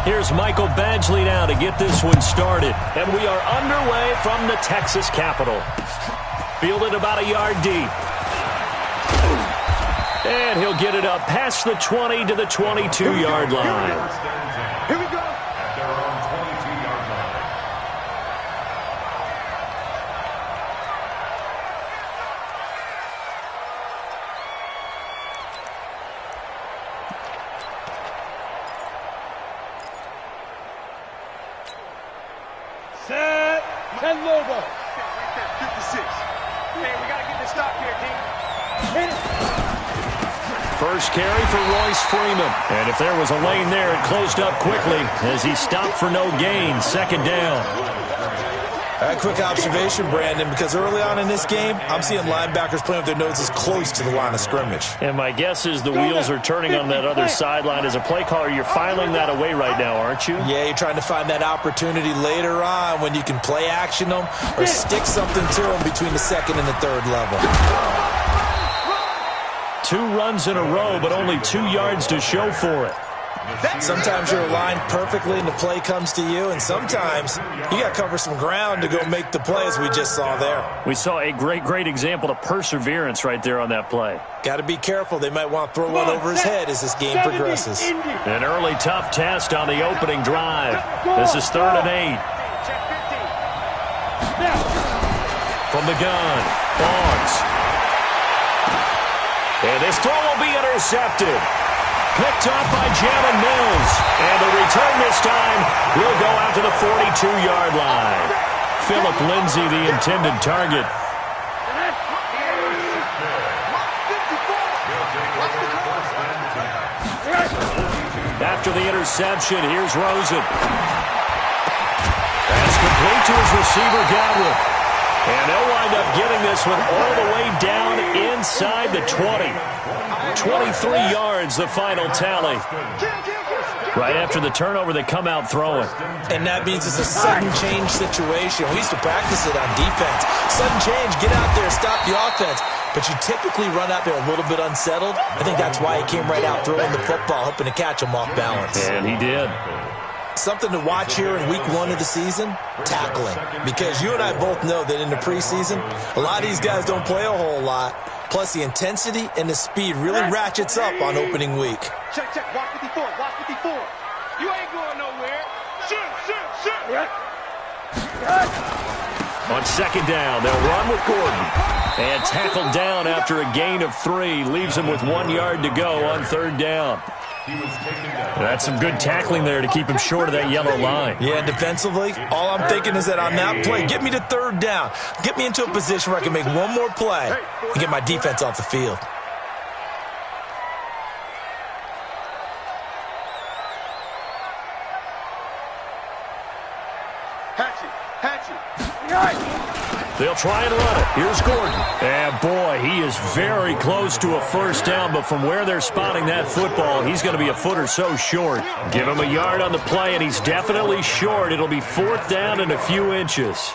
Here's Michael Badgley now to get this one started. And we are underway from the Texas Capitol. Fielded about a yard deep. And he'll get it up past the 20 to the 22-yard line. Here we go. At their own 22-yard line. Set. Ten logo. 56. Hey, we got to get this stop here, team. Hit it. First carry for Royce Freeman. And if there was a lane there, it closed up quickly as he stopped for no gain. Second down. A quick observation, Brandon, because early on in this game, I'm seeing linebackers playing with their noses close to the line of scrimmage. And my guess is the wheels are turning on that other sideline. As a play caller, you're filing that away right now, aren't you? Yeah, you're trying to find that opportunity later on when you can play action them or stick something to them between the second and the third level. 2 runs in a row, but only 2 yards to show for it. Sometimes you're aligned perfectly and the play comes to you, and sometimes you got to cover some ground to go make the play, as we just saw there. We saw a great example of perseverance right there on that play. Got to be careful. They might want to throw one over his head as this game progresses. An early tough test on the opening drive. This is 3rd and 8. From the gun, Boggs. And this throw will be intercepted. Picked off by Jalen Mills. And the return this time will go out to the 42-yard line. Philip Lindsay, the intended target. After the interception, here's Rosen. That's complete to his receiver, Godwin. And they'll wind up getting this one all the way down inside the 20. 23 yards, the final tally. Right after the turnover, they come out throwing. And that means it's a sudden change situation. We used to practice it on defense. Sudden change, get out there, stop the offense. But you typically run out there a little bit unsettled. I think that's why he came right out throwing the football, hoping to catch him off balance. And he did. Something to watch here in week 1 of the season, tackling. Because you and I both know that in the preseason, a lot of these guys don't play a whole lot. Plus, the intensity and the speed really ratchets up on opening week. Check. Watch 54. Watch 54. You ain't going nowhere. Shoot. On second down, they'll run with Gordon. And tackled down after a gain of 3. Leaves him with 1 yard to go on 3rd down. That's some good tackling there to keep him short of that yellow line. Yeah, defensively, all I'm thinking is that on that play, get me to 3rd down. Get me into a position where I can make one more play and get my defense off the field. They'll try and run it. Here's Gordon. And boy, he is very close to a first down, but from where they're spotting that football, he's going to be a foot or so short. Give him a yard on the play, and he's definitely short. It'll be 4th down and a few inches.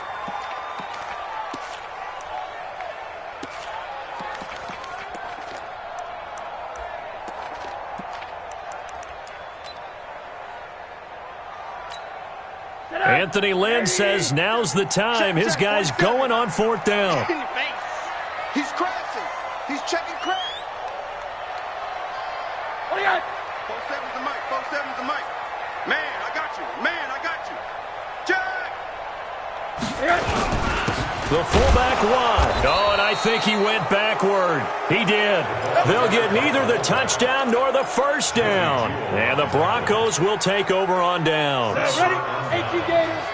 Anthony Lynn says now's the time. His guy's going on 4th down. He's crashing. He's checking crash. What do you got? 4-7's the mic. 4-7's the mic. Man, I got you. Jack. The fullback won. Oh, and I think he went backward. He did. They'll get neither the touchdown nor the first down. And the Broncos will take over on downs. Ready? 18 Gators.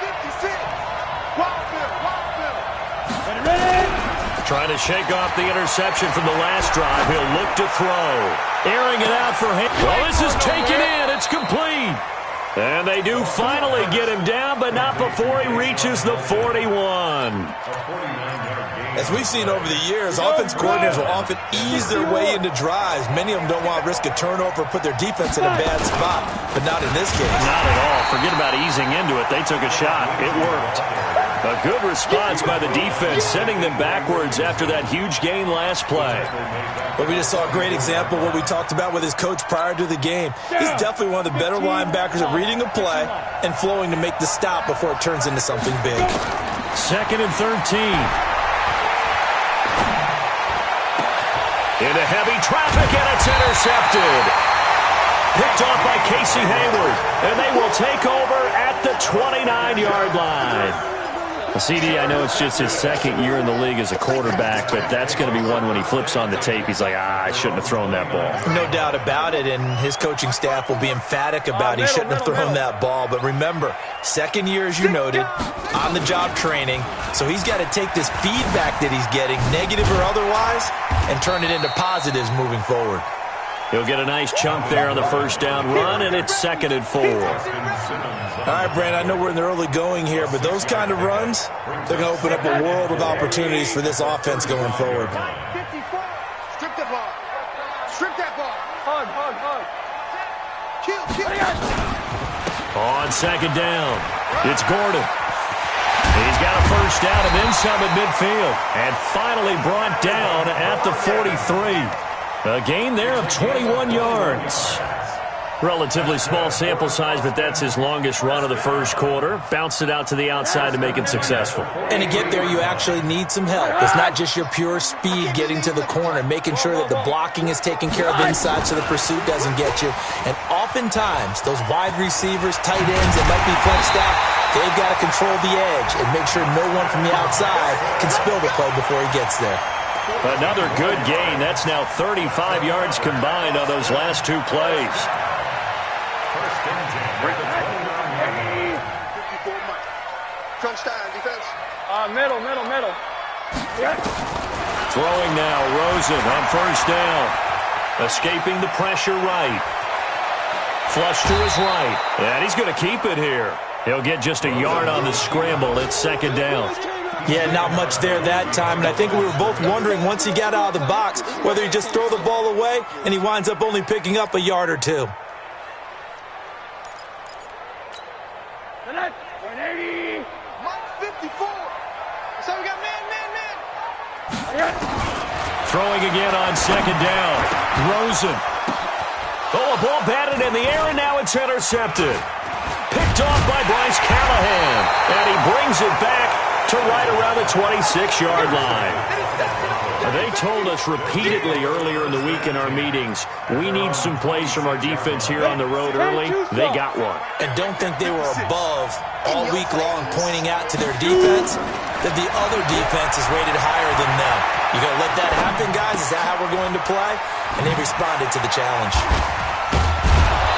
56. Wild Bill. Ready? Trying to shake off the interception from the last drive. He'll look to throw. Airing it out for him. Well, this is taken in. It's complete. And they do finally get him down, but not before he reaches the 41. As we've seen over the years, offense coordinators will often ease their way into drives. Many of them don't want to risk a turnover or put their defense in a bad spot, but not in this case. Not at all. Forget about easing into it. They took a shot. It worked. A good response by the defense, sending them backwards after that huge gain last play. But we just saw a great example of what we talked about with his coach prior to the game. He's definitely one of the better linebackers at reading a play and flowing to make the stop before it turns into something big. 2nd and 13. Into heavy traffic, and it's intercepted. Picked off by Casey Hayward, and they will take over at the 29-yard line. CD, I know it's just his 2nd year in the league as a quarterback, but that's going to be one when he flips on the tape, he's like, I shouldn't have thrown that ball. No doubt about it, and his coaching staff will be emphatic about he shouldn't have thrown that ball. But remember, 2nd year, as you noted, on-the-job training, so he's got to take this feedback that he's getting, negative or otherwise, and turn it into positives moving forward. He'll get a nice chunk there on the 1st down run, and it's 2nd and 4. All right, Brandon, I know we're in the early going here, but those kind of runs, they're going to open up a world of opportunities for this offense going forward. 54. Strip that ball. Strip that ball. Hug. Kill. On 2nd down, it's Gordon. He's got a 1st down and then some at midfield, and finally brought down at the 43. A gain there of 21 yards. Relatively small sample size, but that's his longest run of the 1st quarter. Bounced it out to the outside to make it successful. And to get there, you actually need some help. It's not just your pure speed getting to the corner, making sure that the blocking is taken care of inside so the pursuit doesn't get you. And oftentimes, those wide receivers, tight ends that might be flexed out, they've got to control the edge and make sure no one from the outside can spill the play before he gets there. Another good gain. That's now 35 yards combined on those last 2 plays. 54 Mike. Crunch time, defense. Middle. Throwing now, Rosen on 1st down. Escaping the pressure right. Flush to his right. And he's going to keep it here. He'll get just a yard on the scramble. It's 2nd down. Yeah, not much there that time, and I think we were both wondering once he got out of the box whether he just throw the ball away and he winds up only picking up a yard or 2. 180. Mike 54. So we got man. Throwing again on 2nd down. Rosen. Oh, a ball batted in the air, and now it's intercepted. Picked off by Bryce Callahan, and he brings it back to right around the 26-yard line. They told us repeatedly earlier in the week in our meetings, we need some plays from our defense here on the road early. They got one. And don't think they were above all week long pointing out to their defense that the other defense is rated higher than them. You going to let that happen, guys? Is that how we're going to play? And they responded to the challenge.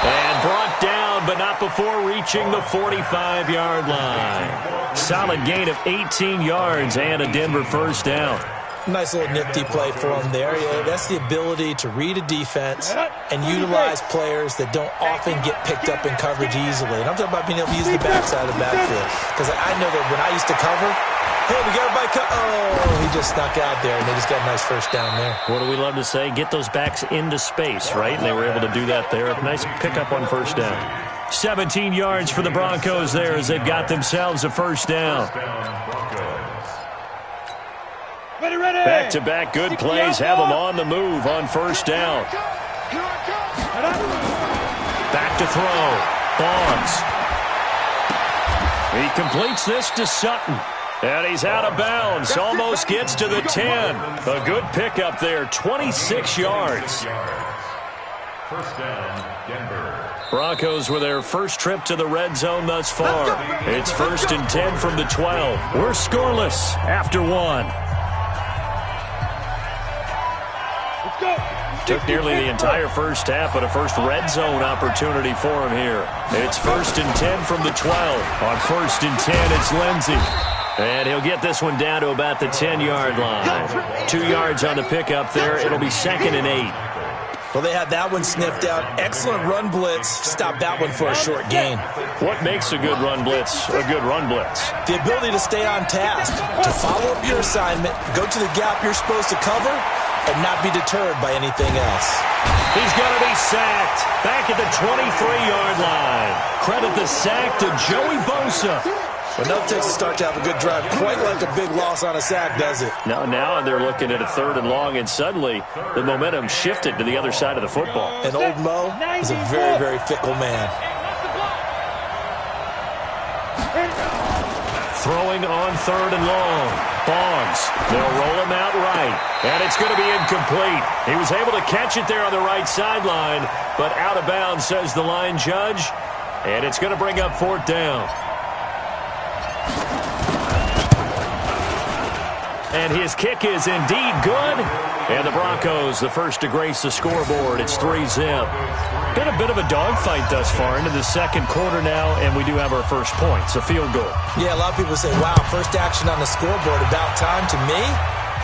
And brought down, but not before reaching the 45-yard line. Solid gain of 18 yards and a Denver 1st down. Nice little nifty play for him there. Yeah, that's the ability to read a defense and utilize players that don't often get picked up in coverage easily. And I'm talking about being able to use the backside of the backfield. Because I know that when I used to cover, hey, we got everybody he just snuck out there, and they just got a nice 1st down there. What do we love to say? Get those backs into space, right? And they were able to do that there. Nice pickup on 1st down. 17 yards for the Broncos there as they've got themselves a 1st down. Ready. Back-to-back good plays have them on the move on 1st down. Back to throw. Bonds. He completes this to Sutton. And he's out of bounds. Almost gets to the 10. A good pickup there. 26 yards. 1st down, Denver. Broncos with their first trip to the red zone thus far. It's 1st and 10 from the 12. We're scoreless after 1. Took nearly the entire 1st half, but a first red zone opportunity for him here. It's 1st and 10 from the 12. On 1st and 10, it's Lindsey. And he'll get this one down to about the 10-yard line. 2 yards on the pickup there. It'll be 2nd and 8. Well, they had that one sniffed out. Excellent run blitz. Stopped that one for a short gain. What makes a good run blitz a good run blitz? The ability to stay on task, to follow up your assignment, go to the gap you're supposed to cover, and not be deterred by anything else. He's going to be sacked back at the 23-yard line. Credit the sack to Joey Bosa. Well, no takes to start to have a good drive. Quite like a big loss on a sack, does it? Now they're looking at a 3rd and long, and suddenly the momentum shifted to the other side of the football. And old Mo is a very, very fickle man. Throwing on 3rd and long. Bonds. They'll roll him out right. And it's going to be incomplete. He was able to catch it there on the right sideline, but out of bounds, says the line judge. And it's going to bring up 4th down. And his kick is indeed good. And the Broncos, the first to grace the scoreboard. It's 3-zip. Been a bit of a dogfight thus far into the 2nd quarter now, and we do have our first point. It's a field goal. Yeah, a lot of people say, wow, first action on the scoreboard, about time. To me,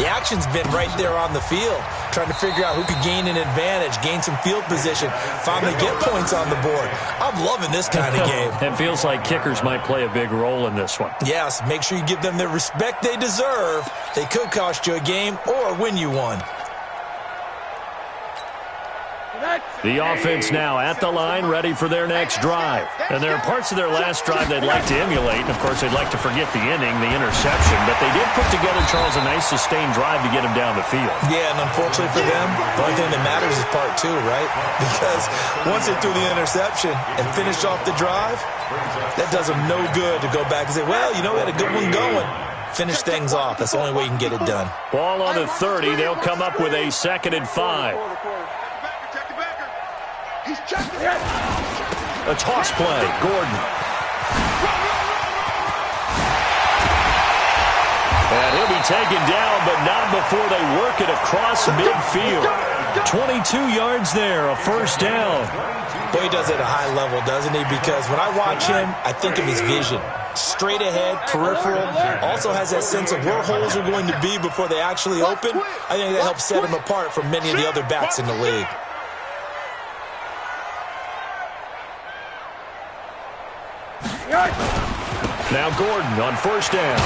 the action's been right there on the field, trying to figure out who could gain an advantage, gain some field position, finally get points on the board. I'm loving this kind of game. It feels like kickers might play a big role in this one. Yes, make sure you give them the respect they deserve. They could cost you a game or win you one. The offense now at the line, ready for their next drive. And there are parts of their last drive they'd like to emulate. And, of course, they'd like to forget the inning, the interception. But they did put together, Charles, a nice sustained drive to get him down the field. Yeah, and unfortunately for them, the only thing that matters is part 2, right? Because once they threw the interception and finished off the drive, that does them no good to go back and say, well, you know, we had a good one going. Finish things off. That's the only way you can get it done. Ball on the 30. They'll come up with a 2nd and 5. A toss play. Gordon. And he'll be taken down, but not before they work it across midfield. 22 yards there, a 1st down. Boy, he does it at a high level, doesn't he? Because when I watch him, I think of his vision. Straight ahead, peripheral, also has that sense of where holes are going to be before they actually open. I think that helps set him apart from many of the other backs in the league. Now Gordon on 1st down.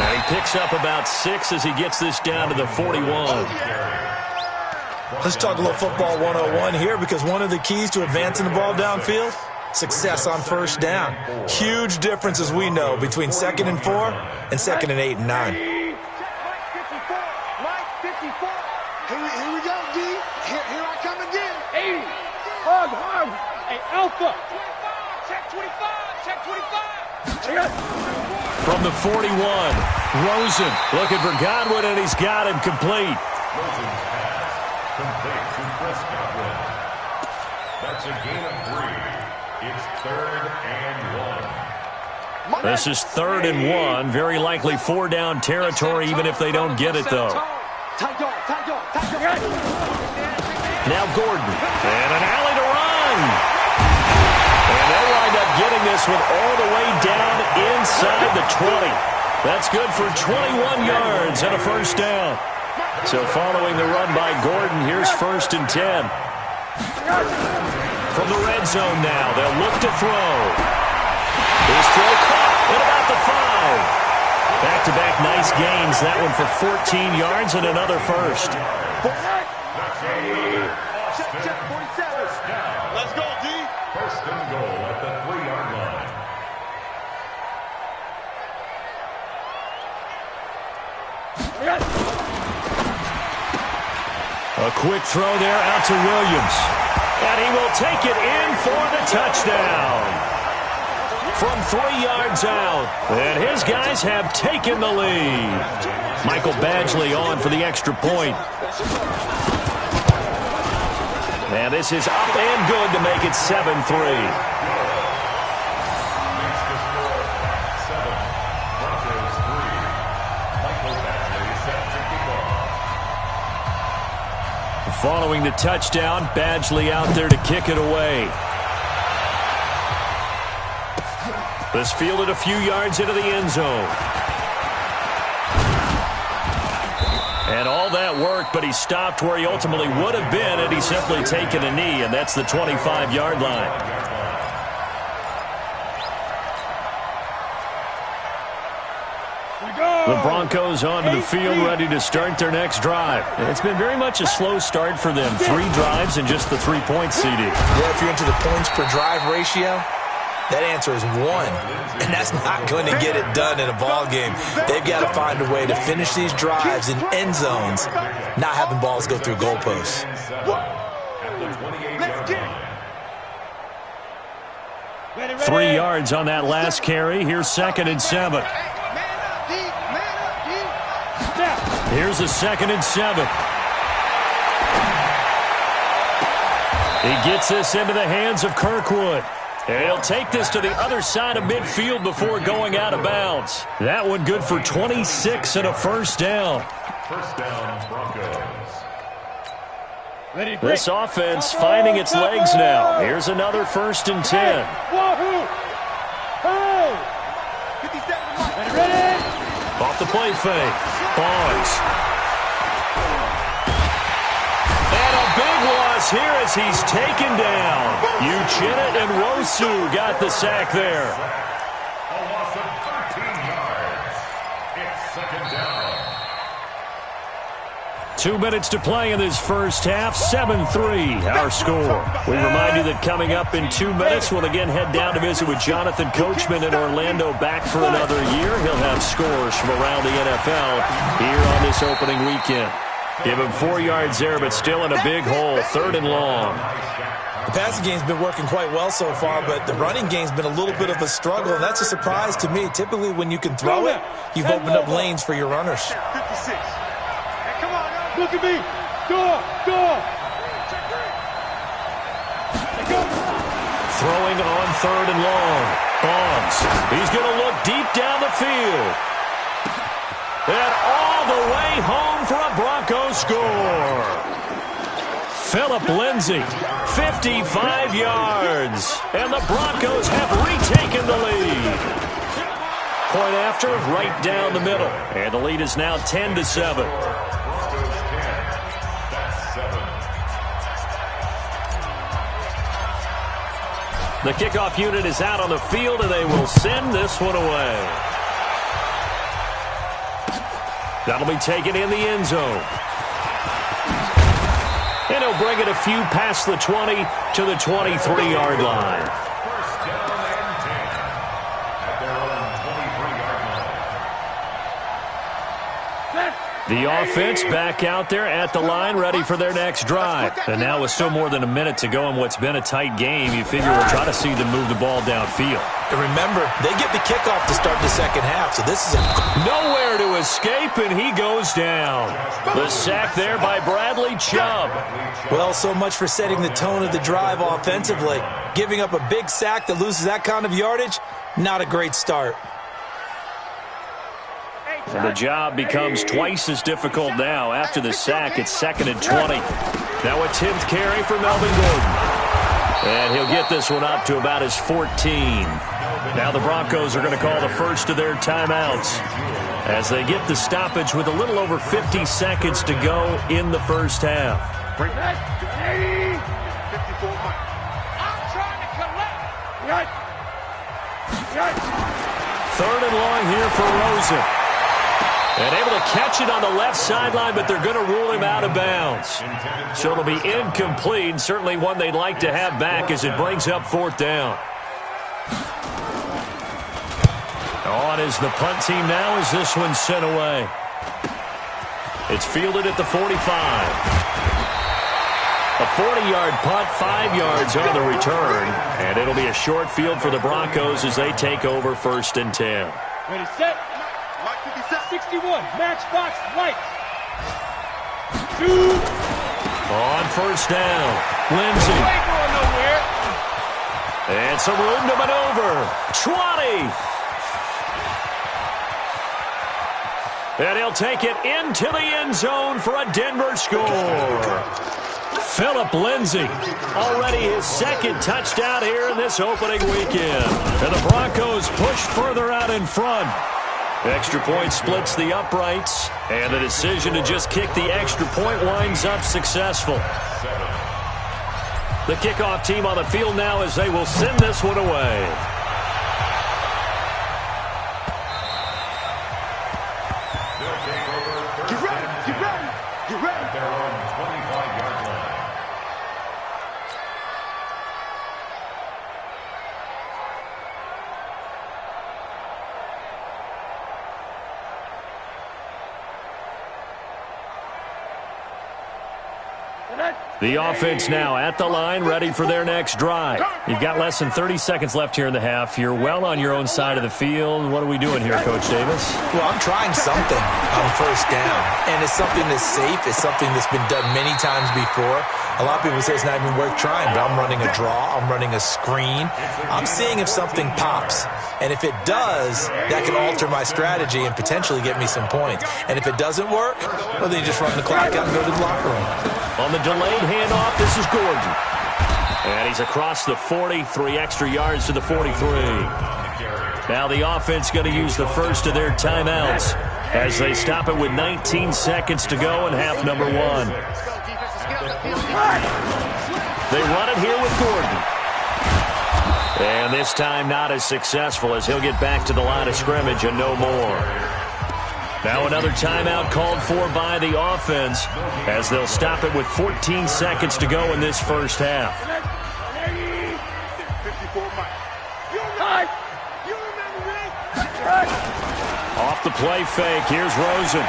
And he picks up about 6 as he gets this down to the 41. Let's talk a little football 101 here, because one of the keys to advancing the ball downfield, success on 1st down. Huge difference, as we know, between 2nd and 4 and 2nd and 8 and 9. Here we go, D. Here I come again. 80. Hug. Hey, Alpha. Check 25. Check 25. From the 41, Rosen looking for Godwin, and he's got him complete. Rosen's pass complete to Chris Godwin. That's a gain of 3. It's 3rd and 1. This is 3rd and 1. Very likely 4-down territory, even if they don't get it, though. Now Gordon, and an alley to run. And they'll wind up getting this one all the way down inside the 20. That's good for 21 yards and a 1st down. So following the run by Gordon, here's 1st and 10. From the red zone now, they'll look to throw. His throw caught at about the 5. Back-to-back nice gains. That one for 14 yards and another 1st. Check 47. Let's go, D. 1st and goal at the 3-yard line. A quick throw there out to Williams. And he will take it in for the touchdown. From 3 yards out. And his guys have taken the lead. Michael Badgley on for the extra point. And this is up and good to make it 7-3. Following the touchdown, Badgley out there to kick it away. This fielded a few yards into the end zone. And all that work, but he stopped where he ultimately would have been had he simply taken a knee, and that's the 25-yard line. The Broncos onto the field, ready to start their next drive. It's been very much a slow start for them. 3 drives and just the 3 points, CD. Yeah, if you're into the points per drive ratio, That answer is 1, and that's not going to get it done in a ball game. They've got to find a way to finish these drives in end zones, not having balls go through goalposts. At the 28-yard line. 3 yards on that last carry. Here's 2nd and 7. Here's a 2nd and 7. He gets this into the hands of Kirkwood. And he'll take this to the other side of midfield before going out of bounds. That one good for 26 and a first down. First down, Broncos. This offense finding its legs now. Here's another 1st and 10. Off the play fake. Barnes. And a big loss here as he's taken down. Uchenna and Wosu got the sack there. A loss of 13 yards. It's 2nd down. 2 minutes to play in this first half. 7-3 our score. We remind you that coming up in 2 minutes, we'll again head down to visit with Jonathan Coachman in Orlando, back for another year. He'll have scores from around the NFL here on this opening weekend. Give him 4 yards there, but still in a big hole. 3rd and long. The passing game's been working quite well so far, but the running game's been a little bit of a struggle, and that's a surprise to me. Typically, when you can throw it, you've opened up lanes for your runners. 56. Come on, look at me. Go. Throwing on 3rd and long. Bonds. He's going to look deep down the field. And all the way home for a Broncos score. Philip Lindsay, 55 yards. And the Broncos have retaken the lead. Point after, right down the middle. And the lead is now 10-7. The kickoff unit is out on the field, and they will send this one away. That'll be taken in the end zone. And he'll bring it a few past the 20 to the 23-yard line. First down and 10 at their own 23-yard line. The offense back out there at the line, ready for their next drive. And now with still more than a minute to go in what's been a tight game, you figure we'll try to see them move the ball downfield. And remember, they get the kickoff to start the second half, so this is nowhere to escape, and he goes down. The sack there by Bradley Chubb. Well, so much for setting the tone of the drive offensively. Giving up a big sack that loses that kind of yardage, not a great start. And the job becomes twice as difficult now. After the sack, it's 2nd and 20. Now a 10th carry for Melvin Gordon. And he'll get this one up to about his 14. Now the Broncos are going to call the first of their timeouts as they get the stoppage with a little over 50 seconds to go in the first half. I'm trying to collect. 3rd and long here for Rosen. And able to catch it on the left sideline, but they're going to rule him out of bounds. So it'll be incomplete, certainly one they'd like to have back as it brings up 4th down. On is the punt team now as this one's sent away. It's fielded at the 45. A 40-yard punt, 5 yards on the return. And it'll be a short field for the Broncos as they take over 1st and 10. Ready, set. 61, matchbox, light. Shoot. On 1st down, Lindsay. Ain't going nowhere. And some room to maneuver. 20. And he'll take it into the end zone for a Denver score. Philip Lindsay, already his 2nd touchdown here in this opening weekend. And the Broncos push further out in front. Extra point splits the uprights, and the decision to just kick the extra point winds up successful. The kickoff team on the field now as they will send this one away. Get ready. At their own 25-yard line. The offense now at the line, ready for their next drive. You've got less than 30 seconds left here in the half. You're well on your own side of the field. What are we doing here, Coach Davis? Well, I'm trying something on first down, and it's something that's safe. It's something that's been done many times before. A lot of people say it's not even worth trying, but I'm running a draw. I'm running a screen. I'm seeing if something pops. And if it does, that can alter my strategy and potentially get me some points. And if it doesn't work, well, then you just run the clock out and go to the locker room. On the delayed handoff, this is Gordon. And he's across the 40, 3 extra yards to the 43. Now the offense going to use the first of their timeouts as they stop it with 19 seconds to go in half number 1. They run it here with Gordon. And this time not as successful as he'll get back to the line of scrimmage and no more. Now another timeout called for by the offense as they'll stop it with 14 seconds to go in this first half. Off the play fake, here's Rosen.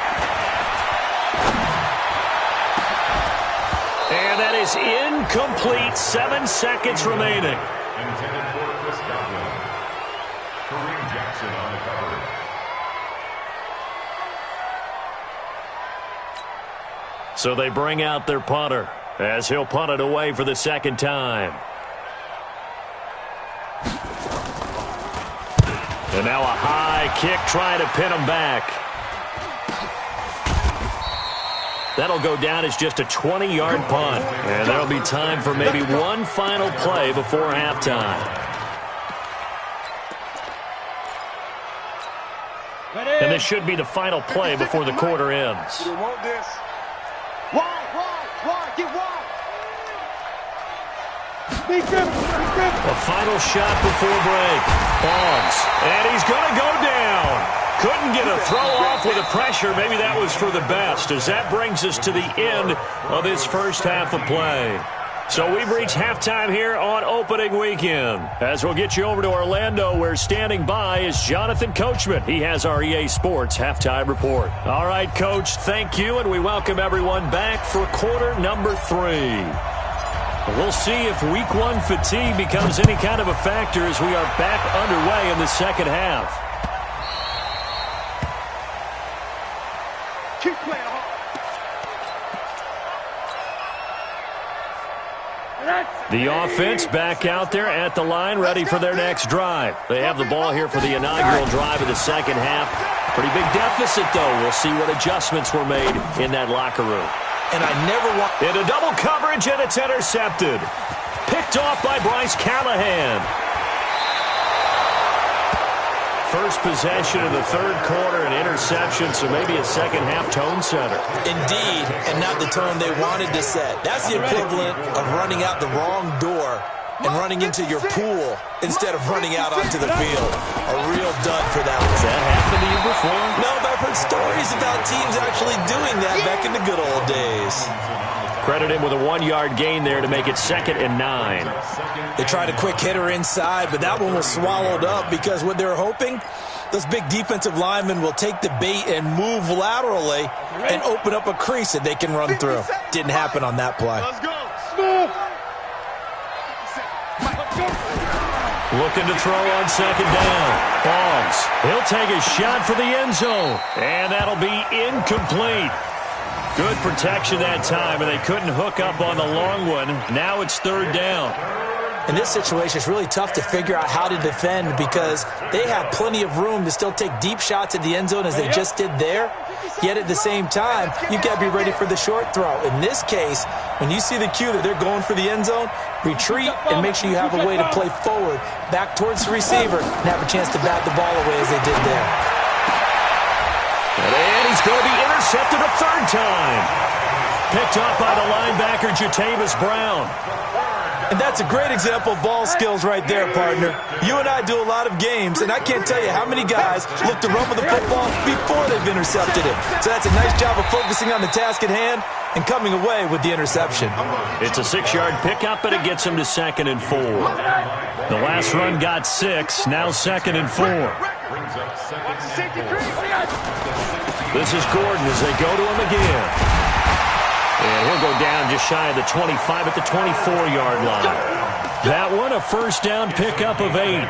And that is incomplete, 7 seconds remaining. Intended for Chris Godwin. Kareem Jackson on the cover. So they bring out their punter as he'll punt it away for the second time. And now a high kick trying to pin him back. That'll go down as just a 20-yard punt. And there'll be time for maybe one final play before halftime. And this should be the final play before the quarter ends. A final shot before break. Bonds. And he's going to go down. Couldn't get a throw off with the pressure. Maybe that was for the best, as that brings us to the end of this first half of play. So we've reached halftime here on opening weekend. As we'll get you over to Orlando, where standing by is Jonathan Coachman. He has our EA Sports halftime report. All right, Coach, thank you, and we welcome everyone back for quarter number 3. We'll see if week 1 fatigue becomes any kind of a factor as we are back underway in the second half. Keep playing hard. The offense back out there at the line, ready for their next drive. They have the ball here for the inaugural drive of the second half. Pretty big deficit, though. We'll see what adjustments were made in that locker room. And I never want... Into double coverage, and it's intercepted. Picked off by Bryce Callahan. First possession of the third quarter, an interception, so maybe a second-half tone setter. Indeed, and not the tone they wanted to set. That's the equivalent of running out the wrong door and running into your pool instead of running out onto the field. A real dud for that one. Has that happened to you before? No, but I've heard stories about teams actually doing that back in the good old days. Credit him with a 1-yard gain there to make it 2nd and 9. They tried a quick hitter inside, but that one was swallowed up because what they're hoping, those big defensive linemen will take the bait and move laterally and open up a crease that they can run through. Didn't happen on that play. Let's go. Smooth. Looking to throw on second down. Bonds. He'll take a shot for the end zone. And that'll be incomplete. Good protection that time, and they couldn't hook up on the long one. Now it's 3rd down. In this situation, it's really tough to figure out how to defend because they have plenty of room to still take deep shots at the end zone as they just did there. Yet at the same time, you've got to be ready for the short throw. In this case, when you see the cue that they're going for the end zone, retreat and make sure you have a way to play forward, back towards the receiver, and have a chance to bat the ball away as they did there. And he's going to be intercepted a 3rd time. Picked off by the linebacker, Jatavis Brown. And that's a great example of ball skills right there, partner. You and I do a lot of games, and I can't tell you how many guys look to run with the football before they've intercepted it. So that's a nice job of focusing on the task at hand and coming away with the interception. It's a 6-yard pickup, and it gets him to 2nd and 4. The last run got 6, now 2nd and 4. This is Gordon as they go to him again. And And he'll go down just shy of the 25 at the 24-yard line. That one, a first down pickup of 8.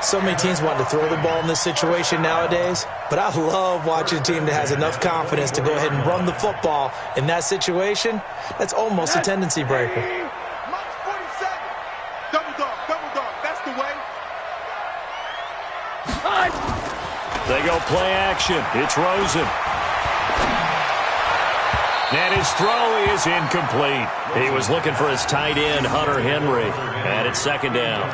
So many teams want to throw the ball in this situation nowadays, but I love watching a team that has enough confidence to go ahead and run the football in that situation. That's almost a tendency breaker. March 47. Double dog. That's the way. They go play action. It's Rosen. And his throw is incomplete. He was looking for his tight end, Hunter Henry. And it's second down.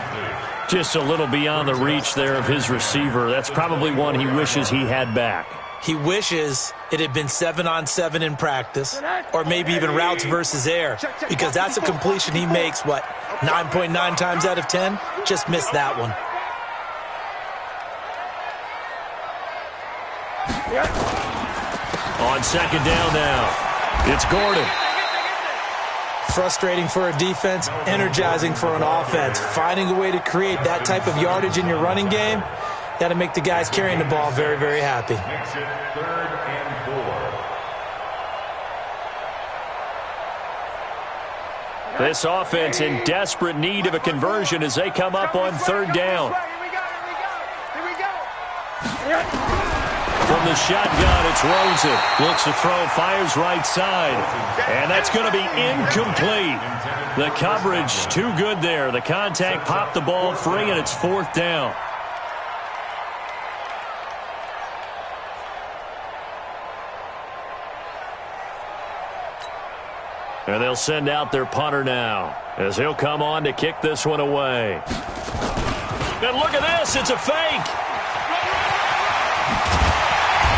Just a little beyond the reach there of his receiver. That's probably one he wishes he had back. He wishes it had been 7-on-7 in practice, or maybe even routes versus air, because that's a completion he makes, 9.9 times out of 10? Just missed that one. On second down now, it's Gordon. Frustrating for a defense, energizing for an offense. Finding a way to create that type of yardage in your running game, that'll make the guys carrying the ball very, very happy. Makes it 3rd and 4. This offense in desperate need of a conversion as they come up on third down. Here we go. From the shotgun, it's Rosen. Looks to throw, fires right side. And that's going to be incomplete. The coverage too good there. The contact popped the ball free, and it's 4th down. And they'll send out their punter now, as he'll come on to kick this one away. And look at this, it's a fake.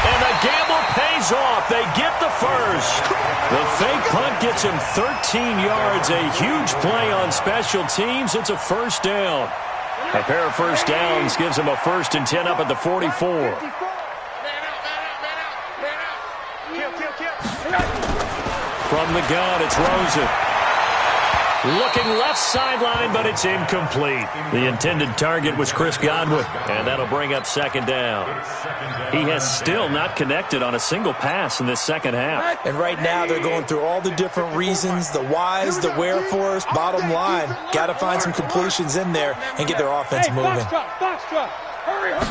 And the gamble pays off. They get the first. The fake punt gets him 13 yards. A huge play on special teams. It's a first down. A pair of first downs gives him a 1st and 10 up at the 44. From the gun, it's Rosen. Looking left sideline, but it's incomplete. The intended target was Chris Godwin, and that'll bring up second down. He has still not connected on a single pass in this second half. And right now they're going through all the different reasons, the whys, the wherefores. Bottom line, got to find some completions in there and get their offense moving. Box truck. Hurry up.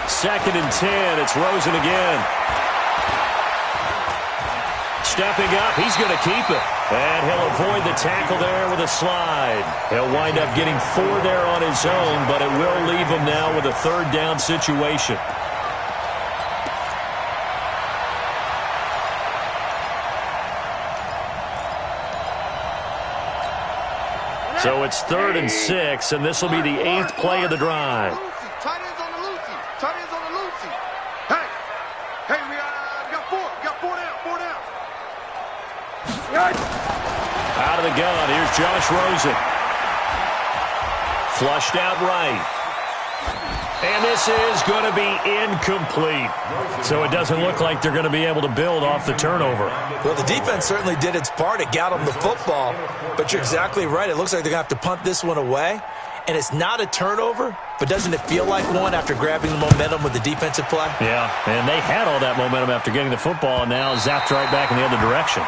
2nd and 10, it's Rosen again. Stepping up, he's going to keep it. And he'll avoid the tackle there with a slide. He'll wind up getting 4 there on his own, but it will leave him now with a 3rd down situation. So it's 3rd and 6, and this will be the 8th play of the drive. Tight ends on the loosey. Hey, we got 4. We got 4 down. 4 down. Out of the gun, here's Josh Rosen. Flushed out right. And this is going to be incomplete. So it doesn't look like they're going to be able to build off the turnover. Well, the defense certainly did its part. It got them the football. But you're exactly right. It looks like they're going to have to punt this one away. And it's not a turnover, but doesn't it feel like one after grabbing the momentum with the defensive play? Yeah, and they had all that momentum after getting the football, and now zapped right back in the other direction.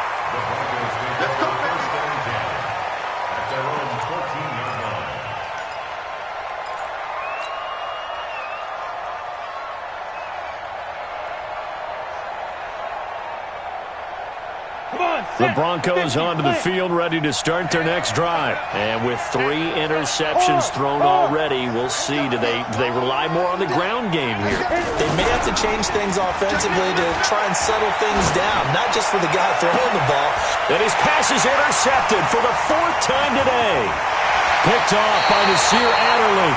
The Broncos onto the field, ready to start their next drive. And with 3 interceptions thrown already, we'll see. Do they rely more on the ground game here? They may have to change things offensively to try and settle things down, not just for the guy throwing the ball. And his pass is intercepted for the 4th time today. Picked off by Nasir Adderley.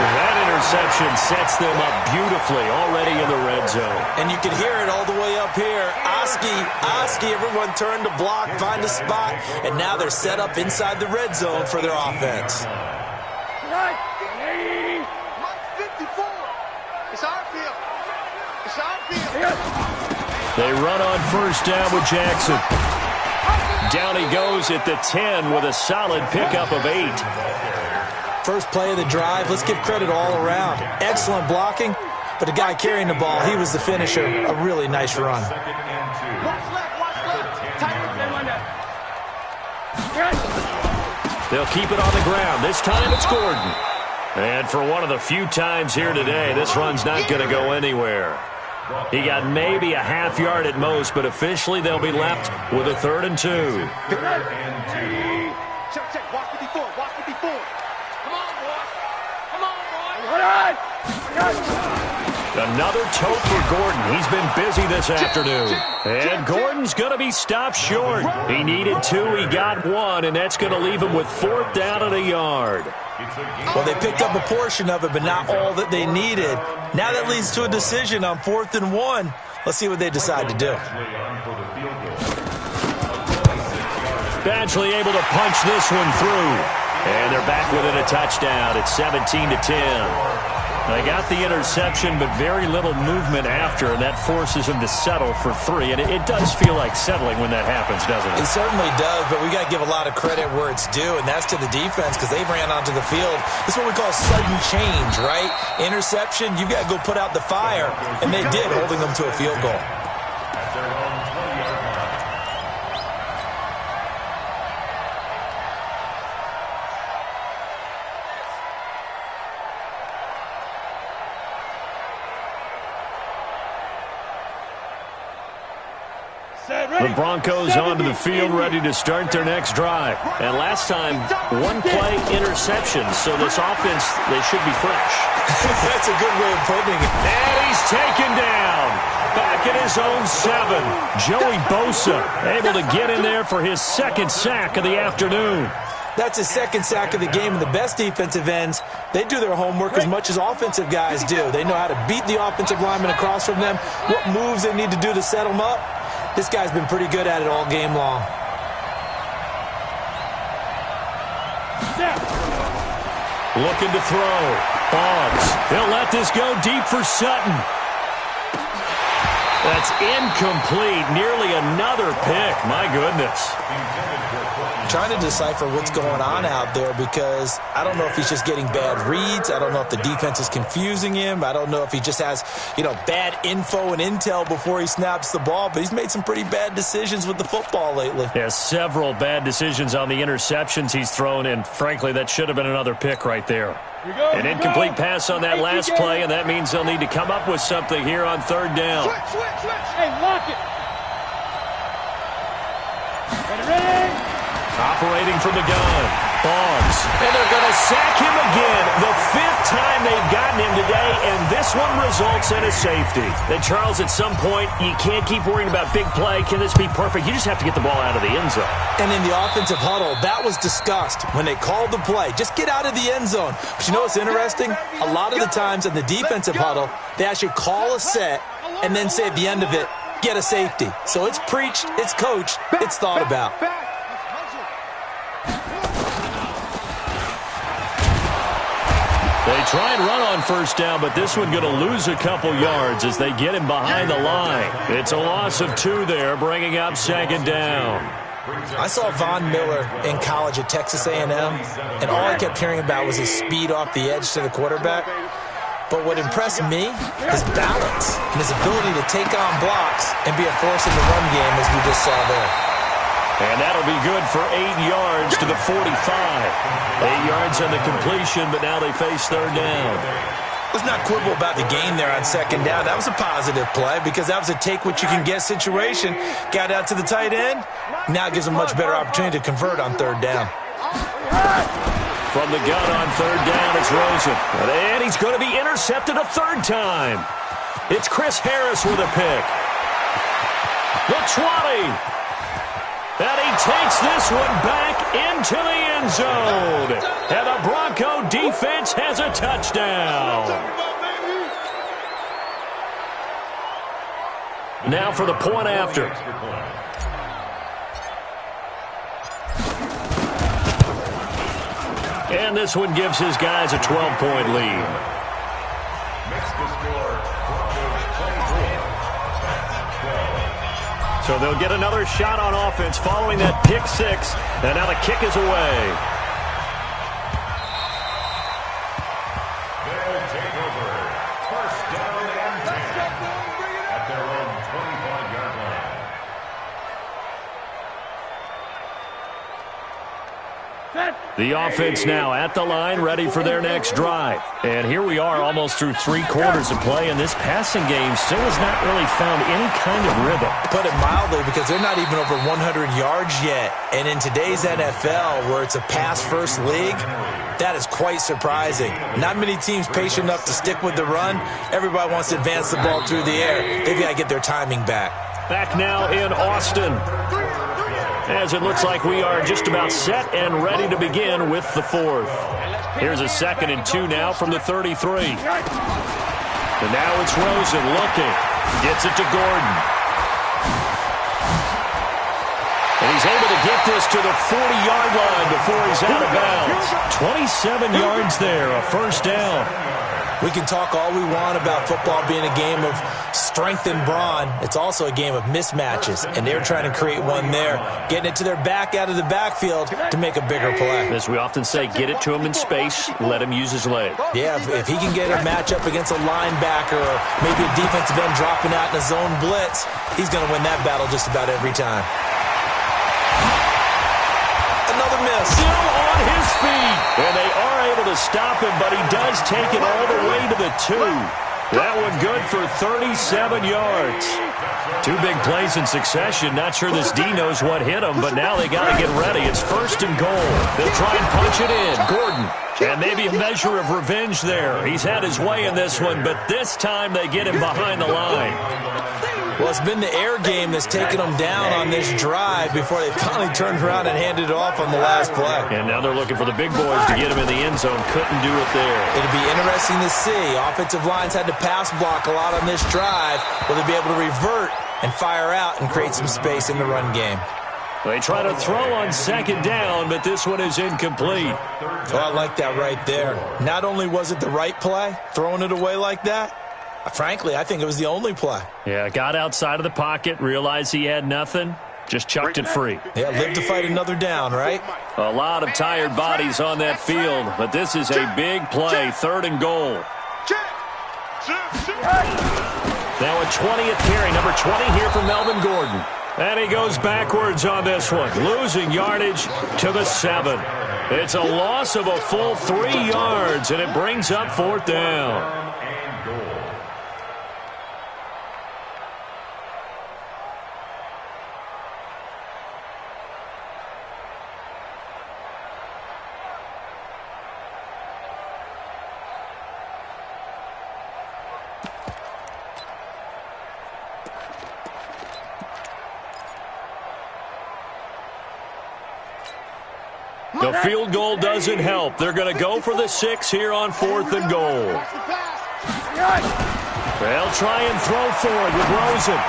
That interception sets them up beautifully already in the red zone. And you can hear it all the way up here. Oski, everyone turned to block, find a spot, and now they're set up inside the red zone for their offense. Mike 54. It's our field. It's our field. They run on first down with Jackson. Down he goes at the 10 with a solid pickup of 8. First play of the drive. Let's give credit all around. Excellent blocking, but the guy carrying the ball, he was the finisher. A really nice run. Watch left. Tight They'll keep it on the ground. This time it's Gordon. And for one of the few times here today, this run's not going to go anywhere. He got maybe a half yard at most, but officially they'll be left with a 3rd and 2. Check. Watch the before. Come on, boy. Hold on. Another tote for Gordon. He's been busy this afternoon. And Gordon's going to be stopped short. He needed 2. He got 1, and that's going to leave him with 4th down and a yard. Well, they picked up a portion of it, but not all that they needed. Now that leads to a decision on 4th and 1. Let's see what they decide to do. Badgley able to punch this one through. And they're back within a touchdown. It's 17-10. They got the interception, but very little movement after, and that forces him to settle for 3. And it does feel like settling when that happens, doesn't it? It certainly does, but we got to give a lot of credit where it's due, and that's to the defense because they ran onto the field. This is what we call sudden change, right? Interception, you've got to go put out the fire, and they did, holding them to a field goal. The Broncos onto the field, ready to start their next drive. And last time, 1-play interception, so this offense, they should be fresh. That's a good way of putting it. And he's taken down. Back at his own 7. Joey Bosa able to get in there for his 2nd sack of the afternoon. That's his 2nd sack of the game, and the best defensive ends, they do their homework as much as offensive guys do. They know how to beat the offensive lineman across from them, what moves they need to do to set them up. This guy's been pretty good at it all game long. Looking to throw. Boggs. He'll let this go deep for Sutton. That's incomplete. Nearly another pick. My goodness. Trying to decipher what's going on out there because I don't know if he's just getting bad reads. I don't know if the defense is confusing him. I don't know if he just has, bad info and intel before he snaps the ball. But he's made some pretty bad decisions with the football lately. Yeah, several bad decisions on the interceptions he's thrown, and frankly, that should have been another pick right there. An incomplete pass on that last play, and that means they'll need to come up with something here on 3rd down. Switch. Hey, lock it. Ready. Operating from the gun. Boggs. And they're going to sack him again. The 5th time they've gotten him today, and this one results in a safety. And Charles, at some point, you can't keep worrying about big play. Can this be perfect? You just have to get the ball out of the end zone. And in the offensive huddle, that was discussed when they called the play. Just get out of the end zone. But you know what's interesting? A lot of the times in the defensive huddle, they actually call a set and then say at the end of it, get a safety. So it's preached, it's coached, it's thought about. They try and run on 1st down, but this one going to lose a couple yards as they get him behind the line. It's a loss of 2 there, bringing up 2nd down. I saw Von Miller in college at Texas A&M, and all I kept hearing about was his speed off the edge to the quarterback. But what impressed me, his balance and his ability to take on blocks and be a force in the run game, as we just saw there. And that'll be good for 8 yards to the 45. 8 yards on the completion, but now they face 3rd down. Let's not quibble about the gain there on 2nd down. That was a positive play because that was a take-what-you-can-get situation. Got out to the tight end. Now it gives them a much better opportunity to convert on 3rd down. From the gun on 3rd down, it's Rosen. And he's going to be intercepted a 3rd time. It's Chris Harris with a pick. The 20. And he takes this one back into the end zone. And the Bronco defense has a touchdown. Now for the point after. And this one gives his guys a 12-point lead. Makes the score Broncos 24. So they'll get another shot on offense following that pick 6. And now the kick is away. They'll take over. 1st down and 10 at their own 25-yard line. The offense now at the line, ready for their next drive. And here we are almost through 3 quarters of play, and this passing game still has not really found any kind of rhythm. Put it mildly, because they're not even over 100 yards yet. And in today's NFL, where it's a pass-first league, that is quite surprising. Not many teams patient enough to stick with the run. Everybody wants to advance the ball through the air. They've got to get their timing back. Back now in Austin, as it looks like we are just about set and ready to begin with the 4th. Here's a 2nd and 2 now from the 33. And now it's Rosen looking. Gets it to Gordon. And he's able to get this to the 40-yard line before he's out of bounds. 27 yards there, a first down. We can talk all we want about football being a game of strength and brawn. It's also a game of mismatches, and they're trying to create one there, getting it to their back out of the backfield to make a bigger play. As we often say, get it to him in space, let him use his leg. Yeah, if he can get a matchup against a linebacker or maybe a defensive end dropping out in a zone blitz, he's going to win that battle just about every time. Another miss. Still on his feet. And they are able to stop him, but he does take it all the way to the 2. That one good for 37 yards. 2 big plays in succession. Not sure this D knows what hit him, but now they got to get ready. It's 1st and goal. They'll try and punch it in. Gordon. And maybe a measure of revenge there. He's had his way in this one, but this time they get him behind the line. Well, it's been the air game that's taken them down on this drive before they finally turned around and handed it off on the last play. And now they're looking for the big boys to get him in the end zone. Couldn't do it there. It'll be interesting to see. Offensive lines had to pass block a lot on this drive. Will they be able to revert and fire out and create some space in the run game? They try to throw on 2nd down, but this one is incomplete. Oh, I like that right there. Not only was it the right play, throwing it away like that, frankly, I think it was the only play. Yeah, got outside of the pocket, realized he had nothing, just chucked it free. Yeah, live to fight another down, right? A lot of tired bodies on that field, but this is a big play, 3rd and goal. Now a 20th carry, number 20 here for Melvin Gordon. And he goes backwards on this one, losing yardage to the 7. It's a loss of a full 3 yards, and it brings up 4th down. The field goal doesn't help. They're going to go for the 6 here on 4th and goal. They'll try and throw forward with Rosen.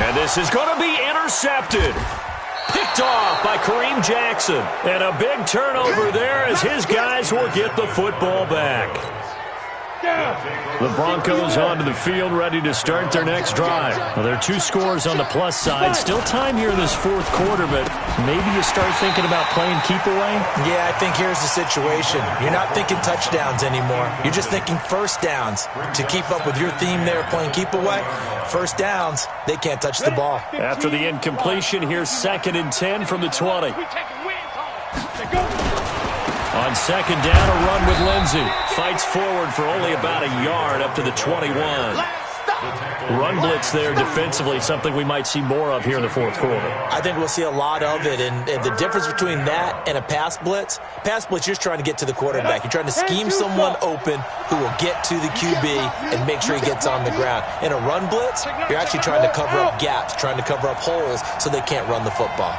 And this is going to be intercepted. Picked off by Kareem Jackson. And a big turnover there as his guys will get the football back. The Broncos onto the field, ready to start their next drive. Well, there are 2 scores on the plus side. Still time here in this 4th quarter, but maybe you start thinking about playing keep away? Yeah, I think here's the situation. You're not thinking touchdowns anymore. You're just thinking first downs. To keep up with your theme there, playing keep away, first downs, they can't touch the ball. After the incompletion, here's 2nd and 10 from the 20. On 2nd down, a run with Lindsey. Fights forward for only about a yard up to the 21. Run blitz there defensively, something we might see more of here in the 4th quarter. I think we'll see a lot of it, and the difference between that and a pass blitz, you're just trying to get to the quarterback. You're trying to scheme someone open who will get to the QB and make sure he gets on the ground. In a run blitz, you're actually trying to cover up gaps, trying to cover up holes so they can't run the football.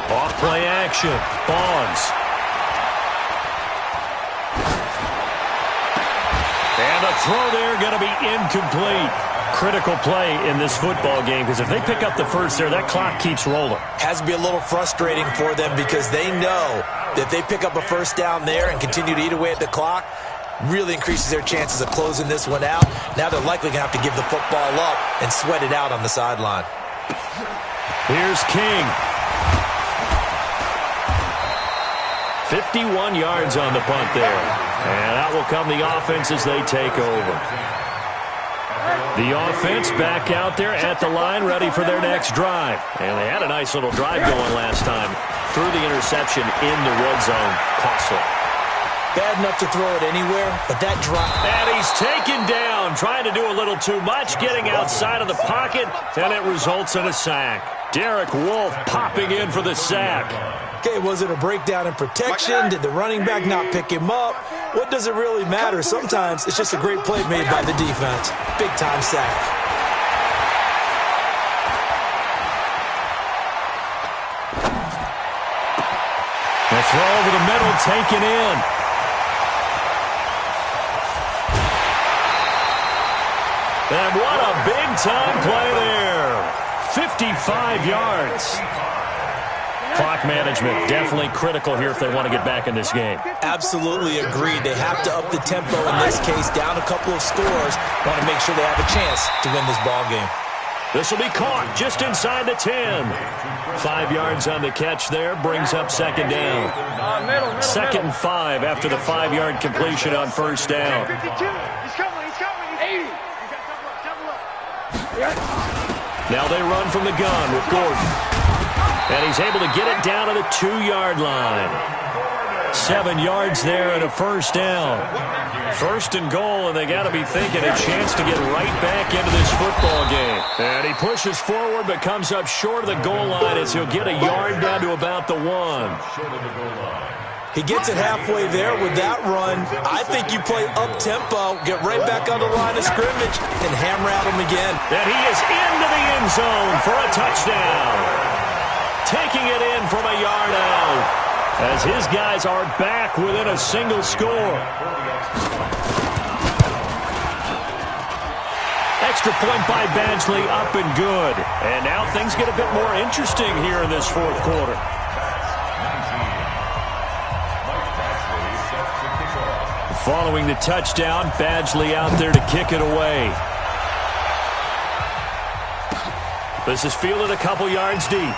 Off play action. Bonds. And the throw there going to be incomplete. Critical play in this football game because if they pick up the first there, that clock keeps rolling. Has to be a little frustrating for them because they know that if they pick up a first down there and continue to eat away at the clock, really increases their chances of closing this one out. Now they're likely going to have to give the football up and sweat it out on the sideline. Here's King. 51 yards on the punt there. And out will come the offense as they take over. The offense back out there at the line, ready for their next drive. And they had a nice little drive going last time. Threw the interception in the red zone. Costly. Bad enough to throw it anywhere, but that drive. And he's taken down, trying to do a little too much, getting outside of the pocket, and it results in a sack. Derek Wolfe popping in for the sack. Okay, was it a breakdown in protection? Did the running back not pick him up? What does it really matter? Sometimes it's just a great play made by the defense. Big-time sack. The throw over the middle, taken in. And what a big-time play there. 55 yards. Clock management definitely critical here if they want to get back in this game. Absolutely agreed. They have to up the tempo in this case, down a couple of scores. Want to make sure they have a chance to win this ball game. This will be caught just inside the 10. 5 yards on the catch there, brings up second down. Second and 5 after the 5-yard completion on first down. 52. He's coming. 80. Now they run from the gun with Gordon. And he's able to get it down to the 2-yard line. 7 yards there and a first down. First and goal, and they got to be thinking a chance to get right back into this football game. And he pushes forward but comes up short of the goal line as he'll get a yard down to about the 1. He gets it halfway there with that run. I think you play up-tempo, get right back on the line of scrimmage, and hammer at him again. And he is into the end zone for a touchdown. Taking it in from a yard out as his guys are back within a single score. Extra point by Badgley, up and good. And now things get a bit more interesting here in this fourth quarter. Following the touchdown, Badgley out there to kick it away. This is fielded a couple yards deep.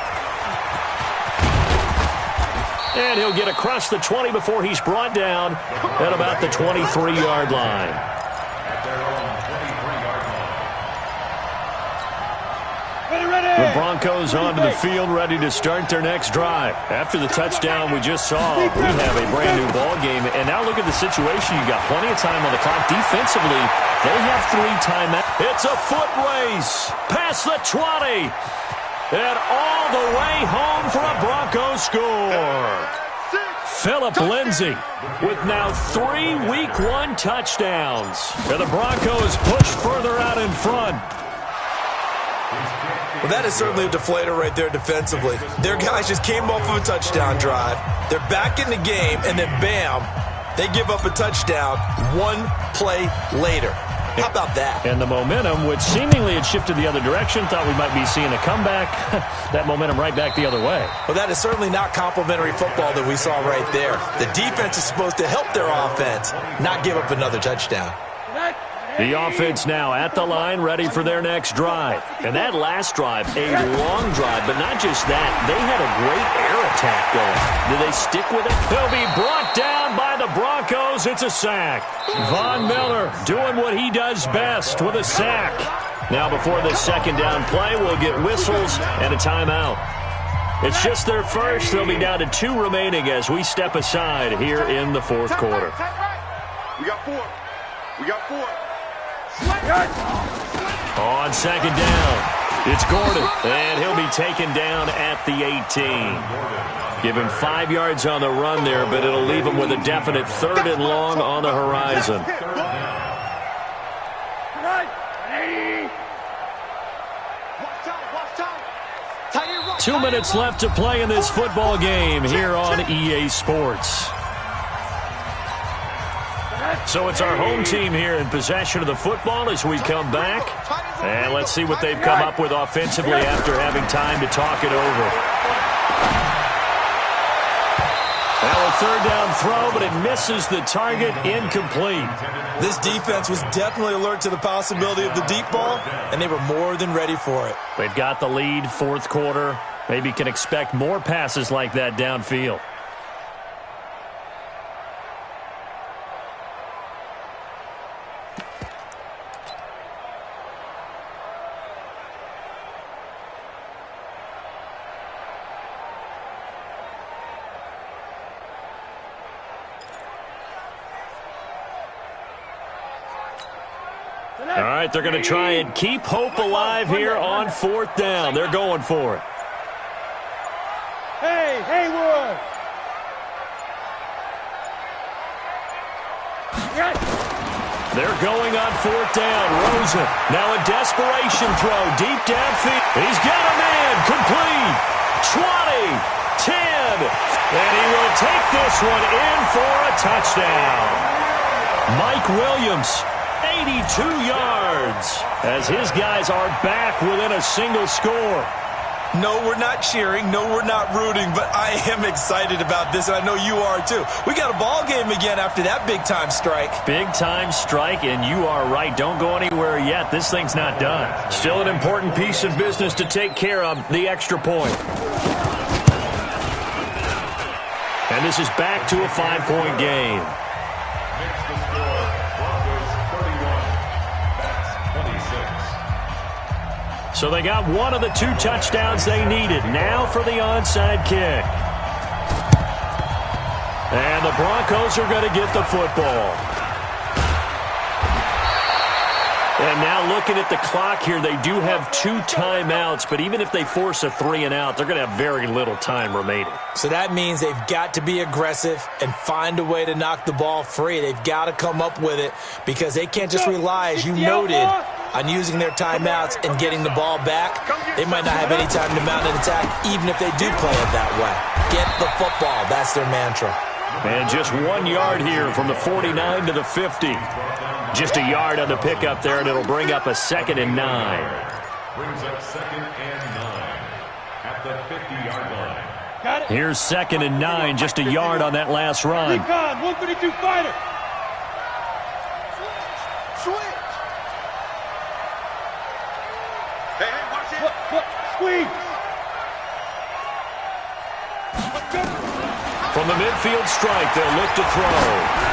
And he'll get across the 20 before he's brought down at about the 23-yard line. The Broncos onto the field, ready to start their next drive. After the touchdown we just saw, we have a brand-new ball game. And now look at the situation. You got plenty of time on the clock. Defensively, they have 3 timeouts. It's a foot race past the 20. And all the way home for a Broncos score. Phillip Lindsay with now 3 Week 1 touchdowns. And the Broncos push further out in front. Well, that is certainly a deflator right there defensively. Their guys just came off of a touchdown drive. They're back in the game, and then bam, they give up a touchdown 1 play later. How about that? And the momentum, which seemingly had shifted the other direction, thought we might be seeing a comeback. That momentum right back the other way. Well, that is certainly not complimentary football that we saw right there. The defense is supposed to help their offense, not give up another touchdown. The offense now at the line, ready for their next drive. And that last drive, a long drive, but not just that. They had a great air attack going. Do they stick with it? They'll be brought down by the Broncos. It's a sack. Von Miller doing what he does best with a sack. Now before this second down play, we'll get whistles and a timeout. It's just their first. They'll be down to 2 remaining as we step aside here in the fourth quarter. We got 4. On second down, it's Gordon, and he'll be taken down at the 18. Give him 5 yards on the run there, but it'll leave him with a definite 3rd and long on the horizon. Watch 2 minutes left to play in this football game here on EA Sports. So it's our home team here in possession of the football as we come back. And let's see what they've come up with offensively after having time to talk it over. Now a 3rd down throw, but it misses the target, incomplete. This defense was definitely alert to the possibility of the deep ball, and they were more than ready for it. They've got the lead, fourth quarter. Maybe can expect more passes like that downfield. All right, they're going to try and keep hope alive here on 4th down. They're going for it. Hey, Haywood. They're going on 4th down. Rosen now a desperation throw deep downfield. He's got a man. Complete. 20, 10. And he will take this one in for a touchdown. Mike Williams, 82 yards, as his guys are back within a single score. No, we're not cheering. No, we're not rooting, but I am excited about this, and I know you are too. We got a ball game again after that big-time strike. Big-time strike, and you are right. Don't go anywhere yet. This thing's not done. Still an important piece of business to take care of, the extra point. And this is back to a 5-point game. Makes the score Broncos 31. That's 26. So they got one of the 2 touchdowns they needed. Now for the onside kick. And the Broncos are going to get the football. And now looking at the clock here, they do have 2 timeouts, but even if they force a 3 and out, they're going to have very little time remaining. So that means they've got to be aggressive and find a way to knock the ball free. They've got to come up with it because they can't just rely, as you noted, on using their timeouts and getting the ball back. They might not have any time to mount an attack, even if they do play it that way. Get the football. That's their mantra. And just 1 yard here from the 49 to the 50. Just a yard on the pickup there, and it'll bring up a 2nd and 9. Brings up 2nd and 9 at the 50-yard line. Got it. Here's 2nd and 9, just a yard on that last run. Recon, 132 fighter. Switch. Hey, watch it. Look, squeeze. From the midfield strike, they'll look to throw.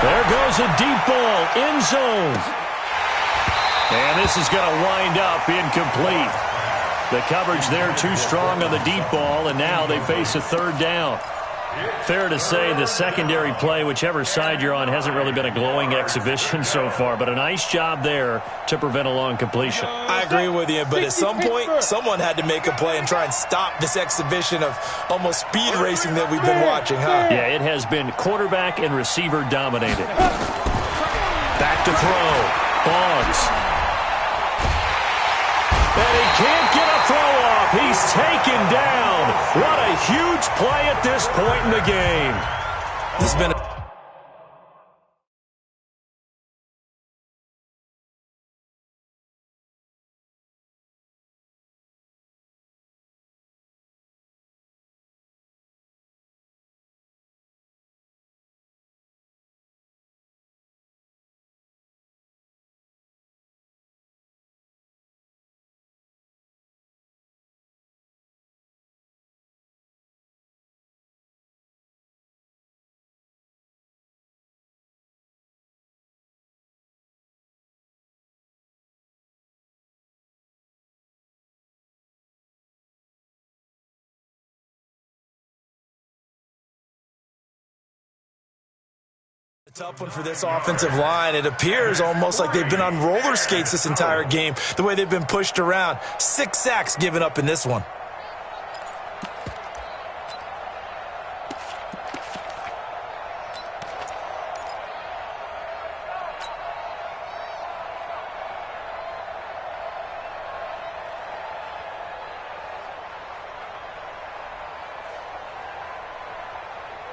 There goes a deep ball, end zone. And this is going to wind up incomplete. The coverage there too strong on the deep ball, and now they face a 3rd down. Fair to say the secondary play, whichever side you're on, hasn't really been a glowing exhibition so far, but a nice job there to prevent a long completion. I agree with you, but at some point, someone had to make a play and try and stop this exhibition of almost speed racing that we've been watching, huh? Yeah, it has been quarterback and receiver dominated. Back to throw. Boggs. And he can't get a throw off. He's taken down. What a huge play at this point in the game. This has been a tough one for this offensive line. It appears almost like they've been on roller skates this entire game, the way they've been pushed around. 6 sacks given up in this one.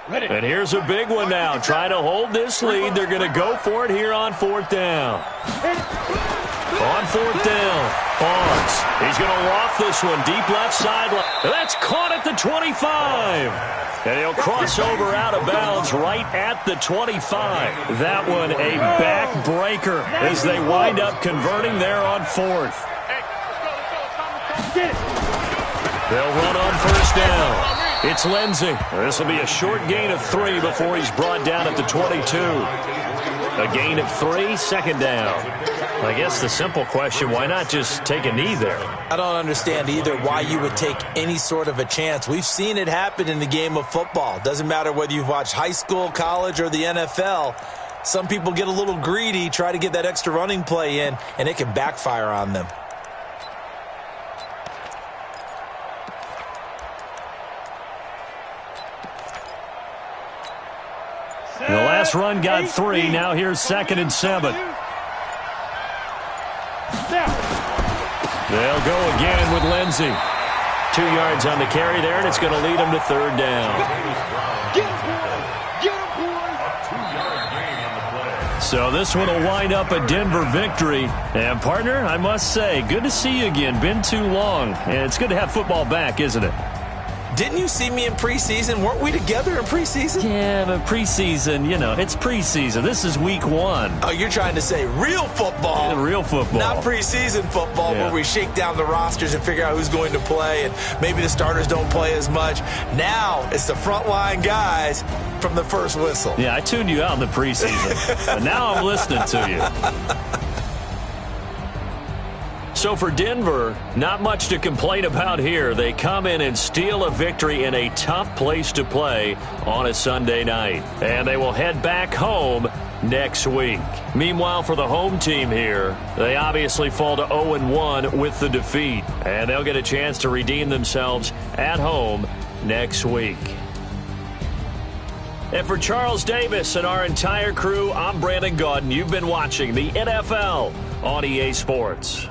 And here's a big one now. Trying to hold this lead. They're going to go for it here on 4th down. On 4th down, Boggs. He's going to loft this one deep left sideline. That's caught at the 25. And he'll cross over out of bounds right at the 25. That one a backbreaker as they wind up converting there on 4th. They'll run on 1st down. It's Lindsey. This will be a short gain of 3 before he's brought down at the 22. A gain of 3, 2nd down. I guess the simple question, why not just take a knee there? I don't understand either why you would take any sort of a chance. We've seen it happen in the game of football. Doesn't matter whether you've watched high school, college, or the NFL. Some people get a little greedy, try to get that extra running play in, and it can backfire on them. The last run got 3. Now here's 2nd and 7. They'll go again with Lindsey. 2 yards on the carry there, and it's going to lead them to 3rd down. So this one will wind up a Denver victory. And, partner, I must say, good to see you again. Been too long. And it's good to have football back, isn't it? Didn't you see me in preseason? Weren't we together in preseason? Yeah, but preseason, you know, it's preseason. This is week 1. Oh, you're trying to say real football. Yeah, real football. Not preseason football where we shake down the rosters and figure out who's going to play, and maybe the starters don't play as much. Now it's the frontline guys from the first whistle. Yeah, I tuned you out in the preseason, but now I'm listening to you. So for Denver, not much to complain about here. They come in and steal a victory in a tough place to play on a Sunday night. And they will head back home next week. Meanwhile, for the home team here, they obviously fall to 0-1 with the defeat. And they'll get a chance to redeem themselves at home next week. And for Charles Davis and our entire crew, I'm Brandon Gaudin. You've been watching the NFL on EA Sports.